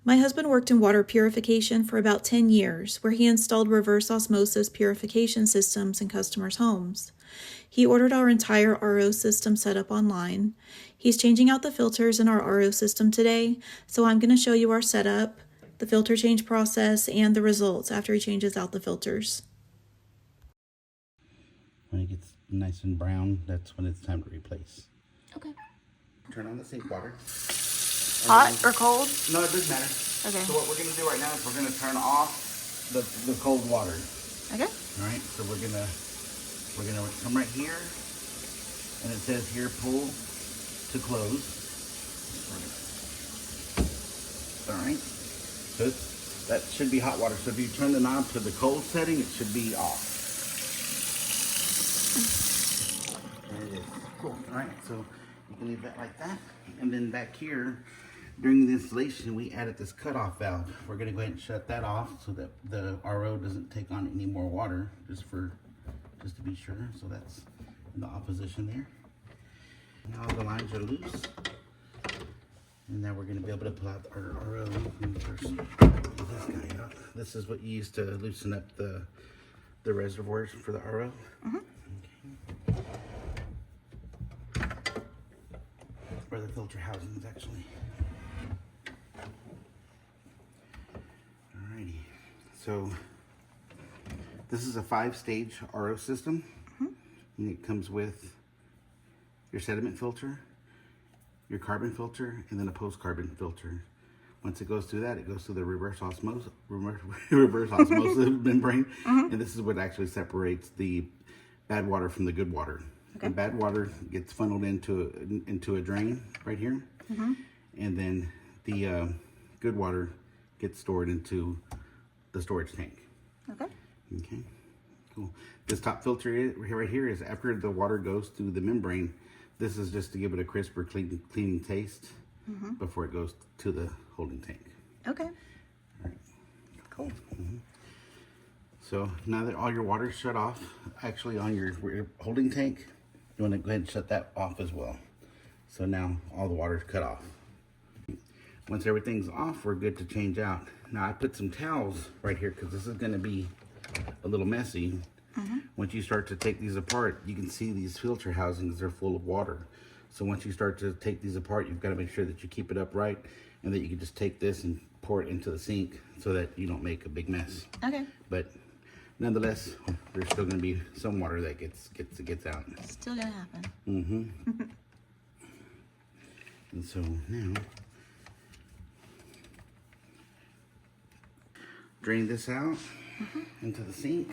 My husband worked in water purification for about 10 years, where he installed reverse osmosis purification systems in customers' homes. He ordered our entire RO system set up online. He's changing out the filters in our RO system today, so I'm going to show you our setup, the filter change process, and the results after he changes out the filters. When it gets nice and brown, that's when it's time to replace. Okay. Turn on the sink water. Hot or cold? No, it doesn't matter. Okay. So what we're going to do right now is we're going to turn off the cold water. Okay. All right. So we're gonna come right here, and it says here pull to close. All right. So that should be hot water. So if you turn the knob to the cold setting, it should be off. There it is. Cool. All right. So you can leave that like that, and then back here. During the installation, we added this cutoff valve. We're going to go ahead and shut that off so that the RO doesn't take on any more water, just to be sure. So that's in the opposition there. Now the lines are loose, and now we're going to be able to pull out our RO. First, get this guy out. This is what you use to loosen up the reservoirs for the RO. Okay. Where the filter housing is actually. So this is a 5-stage RO system. And it comes with your sediment filter, your carbon filter, and then a post-carbon filter. Once it goes through that, it goes through the reverse osmosis membrane. And this is what actually separates the bad water from the good water. Okay. The bad water gets funneled into a drain right here. And then the good water gets stored into the storage tank. Okay. Okay. Cool. This top filter right here is after the water goes through the membrane. This is just to give it a crisper, cleaning taste before it goes to the holding tank. Okay. All right. Cool. So now that all your water's shut off, actually on your holding tank, you want to go ahead and shut that off as well. So now all the water's cut off. Once everything's off, we're good to change out. Now I put some towels right here because this is going to be a little messy. Once you start to take these apart, you can see these filter housings are full of water. So once you start to take these apart, you've got to make sure that you keep it upright and that you can just take this and pour it into the sink so that you don't make a big mess. Okay. But nonetheless, there's still going to be some water that gets out. Still going to happen. And so now, drain this out into the sink.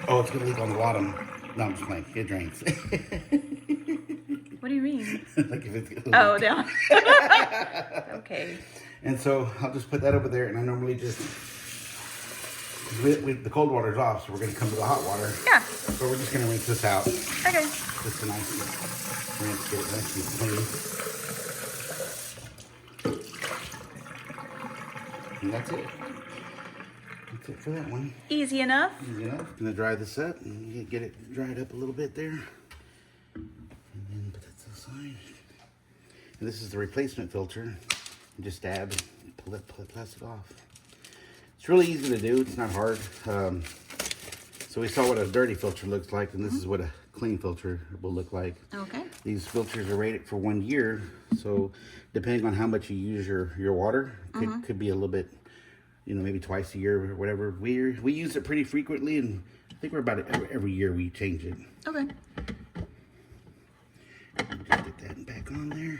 Oh, it's gonna leak on the bottom. No, I'm just playing. It drains. What do you mean? Like if it's oh, down. Okay. And so I'll just put that over there, and I normally just the cold water's off, so we're gonna come to the hot water. Yeah. So we're just gonna rinse this out. Okay. Just a nice rinse, get it nice and clean. And that's it. That's it for that one. Easy enough. Easy enough. Gonna dry this up and get it dried up a little bit there. And then put that to the side. And this is the replacement filter. You just dab and pull that plastic off. It's really easy to do. It's not hard. So we saw what a dirty filter looks like, and this is what a clean filter will look like. Okay. These filters are rated for 1 year, so depending on how much you use your water, could be a little bit, maybe twice a year or whatever. We use it pretty frequently, and I think we're about every year we change it. Okay. Just get that back on there.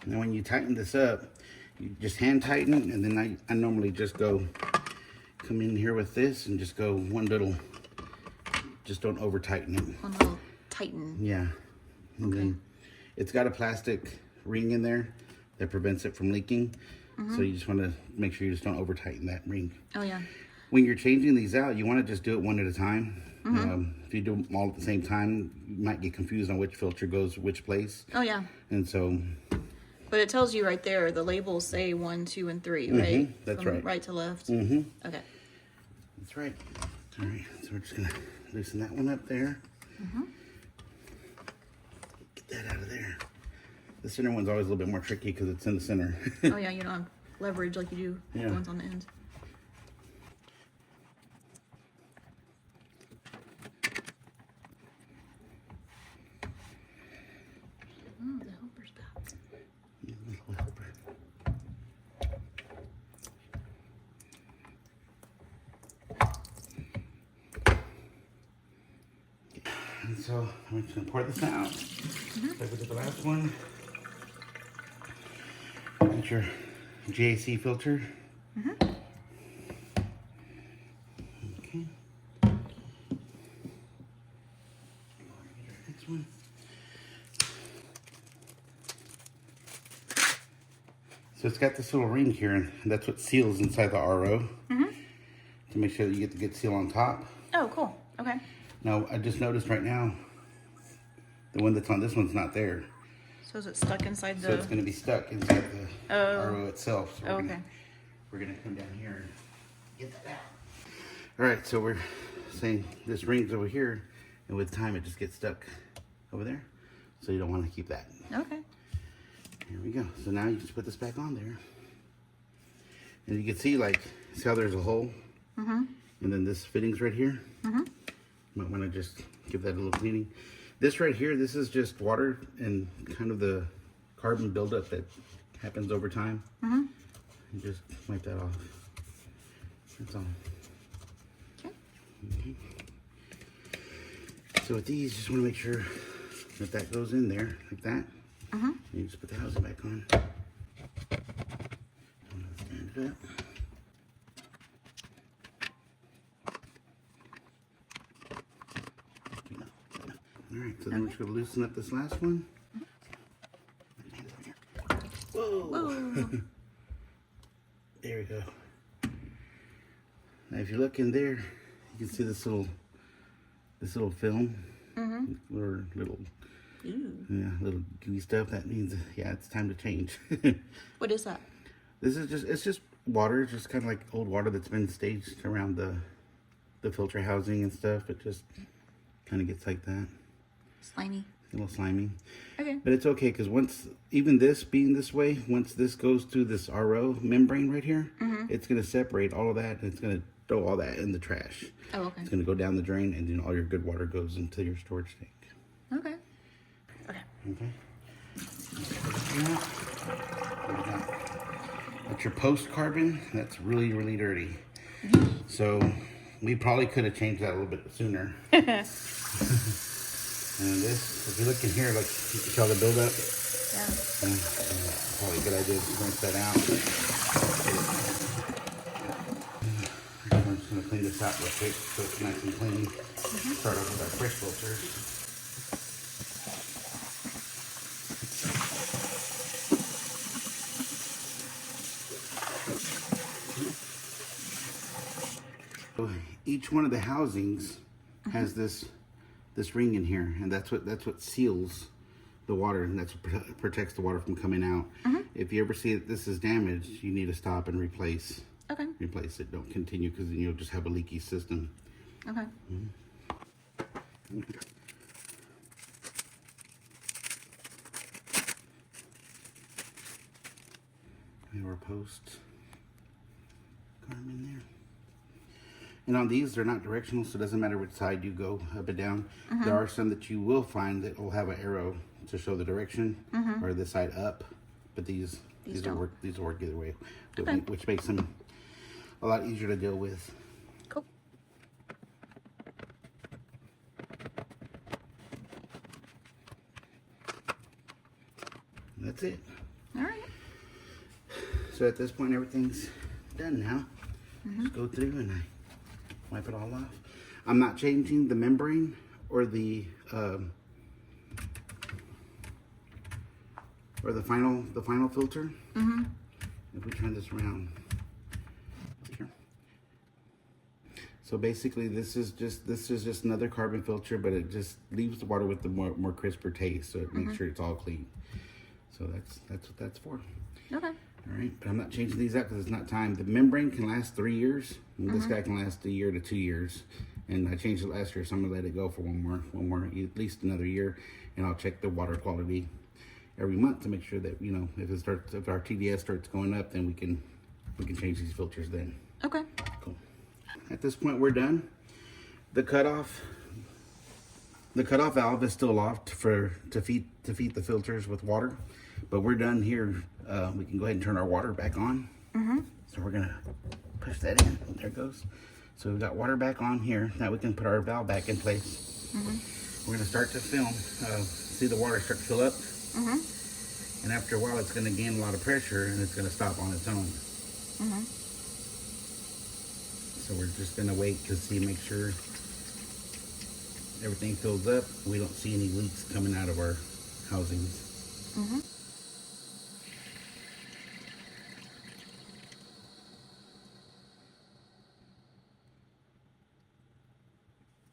Now when you tighten this up, you just hand tighten, and then I normally just come in here with this and just go one little, just don't over tighten it. One little tighten. Yeah. And then it's got a plastic ring in there that prevents it from leaking. So you just want to make sure you just don't over tighten that ring. Oh yeah. When you're changing these out, you want to just do it one at a time. If you do them all at the same time, you might get confused on which filter goes which place. Oh yeah. And so. But it tells you right there, the labels say 1, 2, and 3, right? That's From right. Right to left. Okay. That's right. All right. So we're just gonna loosen that one up there. The center one's always a little bit more tricky because it's in the center. Oh yeah, you don't have leverage like you do Yeah. the ones on the end. Oh, the helper's back. Little helper. And so I'm just gonna pour this out. Like we did the last one. Get your GAC filter. Okay. Next one. So it's got this little ring here, and that's what seals inside the RO. To make sure that you get the good seal on top. Oh, cool. Okay. Now, I just noticed right now, the one that's on this one's not there. So is it stuck inside the... So it's going to be stuck inside the Oh. RO itself. So Okay. we're going to come down here and get that out. All right, so we're saying this ring's over here, and with time it just gets stuck over there. So you don't want to keep that. Okay. Here we go. So now you just put this back on there. And you can see, like, see how there's a hole? And then this fitting's right here. Might want to just give that a little cleaning. This right here, this is just water and kind of the carbon buildup that happens over time. And just wipe that off. That's all. Okay. So with these, just want to make sure that that goes in there like that. And you just put the housing back on. Stand it up. All right, so then we're just going to loosen up this last one. Whoa! Whoa. There we go. Now, if you look in there, you can see this little film, or little, little gooey stuff. That means, yeah, it's time to change. What is that? This is it's just water. It's just kind of like old water that's been staged around the filter housing and stuff. It just kind of gets like that. Slimy. A little slimy. Okay. But it's okay, because once, even this being this way, once this goes through this RO membrane right here, it's going to separate all of that, and it's going to throw all that in the trash. Oh, okay. It's going to go down the drain, and then all your good water goes into your storage tank. Okay. Okay. Okay. That's your post carbon. That's really, really dirty. So we probably could have changed that a little bit sooner. And this, if you look in here, like you can tell the buildup. Yeah. Probably a good idea to rinse that out. I'm just going to clean this out real quick so it's nice and clean. Start off with our fresh filters. So each one of the housings has this ring in here, and that's what seals the water, and that's what protects the water from coming out. If you ever see that this is damaged, you need to stop and replace. Okay. Replace it. Don't continue, because then you'll just have a leaky system. Okay. We have our post carbon there. And on these, they're not directional, so it doesn't matter which side you go, up and down. There are some that you will find that will have an arrow to show the direction, or this side up. But these will work. These will work either way, Okay. which makes them a lot easier to deal with. Cool. And that's it. All right. So at this point, everything's done now. Just go through and I wipe it all off. I'm not changing the membrane or the final filter. If we turn this around here. So basically, this is just another carbon filter, but it just leaves the water with the more crisper taste, so it makes sure it's all clean. So that's what that's for. Okay. All right, but I'm not changing these out because it's not time. The membrane can last 3 years. And this guy can last 1 year to 2 years. And I changed it last year, so I'm gonna let it go for one more, at least another year, and I'll check the water quality every month to make sure that, you know, if our TDS starts going up, then we can change these filters then. Okay. Cool. At this point, we're done. The cutoff valve is still off to feed the filters with water, but we're done here. We can go ahead and turn our water back on. So we're gonna push that in. There it goes. So we've got water back on here. Now we can put our valve back in place. We're gonna start to film. See the water start to fill up. And after a while, it's gonna gain a lot of pressure and it's gonna stop on its own. So we're just gonna wait to make sure everything fills up. We don't see any leaks coming out of our housings.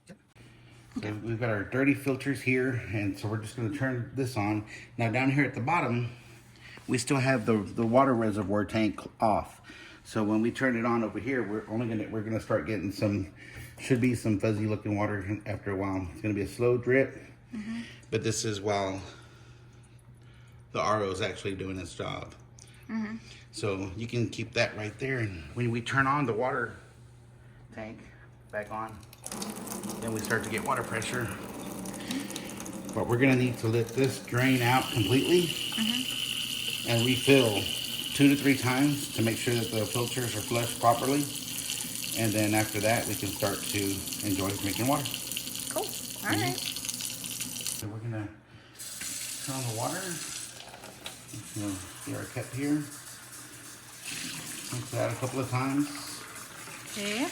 So we've got our dirty filters here, and so we're just going to turn this on. Now down here at the bottom, we still have the water reservoir tank off. So when we turn it on over here, we're gonna start getting should be some fuzzy looking water after a while. It's gonna be a slow drip, but this is while the RO is actually doing its job. So you can keep that right there, and when we turn on the water tank back on, then we start to get water pressure. But we're gonna need to let this drain out completely and refill 2 to 3 times to make sure that the filters are flushed properly. And then after that, we can start to enjoy drinking water. Cool. All right. So we're gonna turn on the water. We'll get our cup here. Rinse that a couple of times. Okay.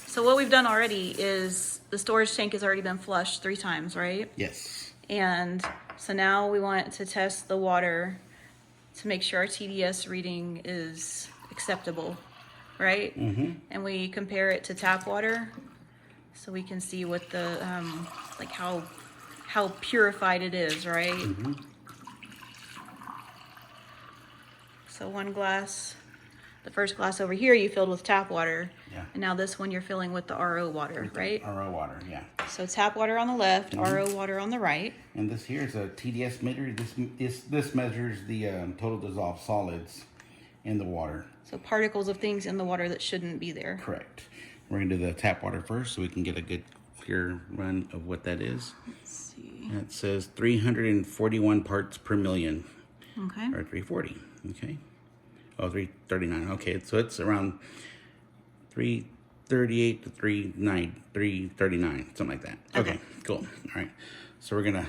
So what we've done already is the storage tank has already been flushed 3 times, right? Yes. And so now we want to test the water to make sure our TDS reading is acceptable, right? And we compare it to tap water so we can see what the, like how purified it is, right? So one glass, the first glass over here you filled with tap water. Yeah. And now this one you're filling with the RO water, right? RO water, yeah. So tap water on the left, RO water on the right. And this here is a TDS meter. This measures the total dissolved solids in the water. So particles of things in the water that shouldn't be there. Correct. We're going to do the tap water first so we can get a good clear run of what that is. Let's see. It says 341 parts per million. Okay. Or 340. Okay. Oh, 339. Okay, so it's around 338 to 339, something like that. Okay, cool. All right. So we're going to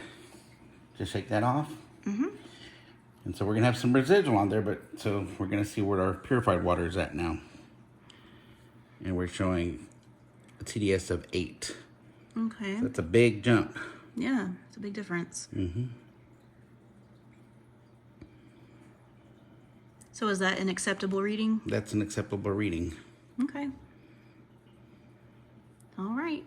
just shake that off. And so we're going to have some residual on there, but so we're going to see where our purified water is at now. And we're showing a TDS of 8. Okay. So that's a big jump. Yeah, it's a big difference. So is that an acceptable reading? That's an acceptable reading. Okay. All right.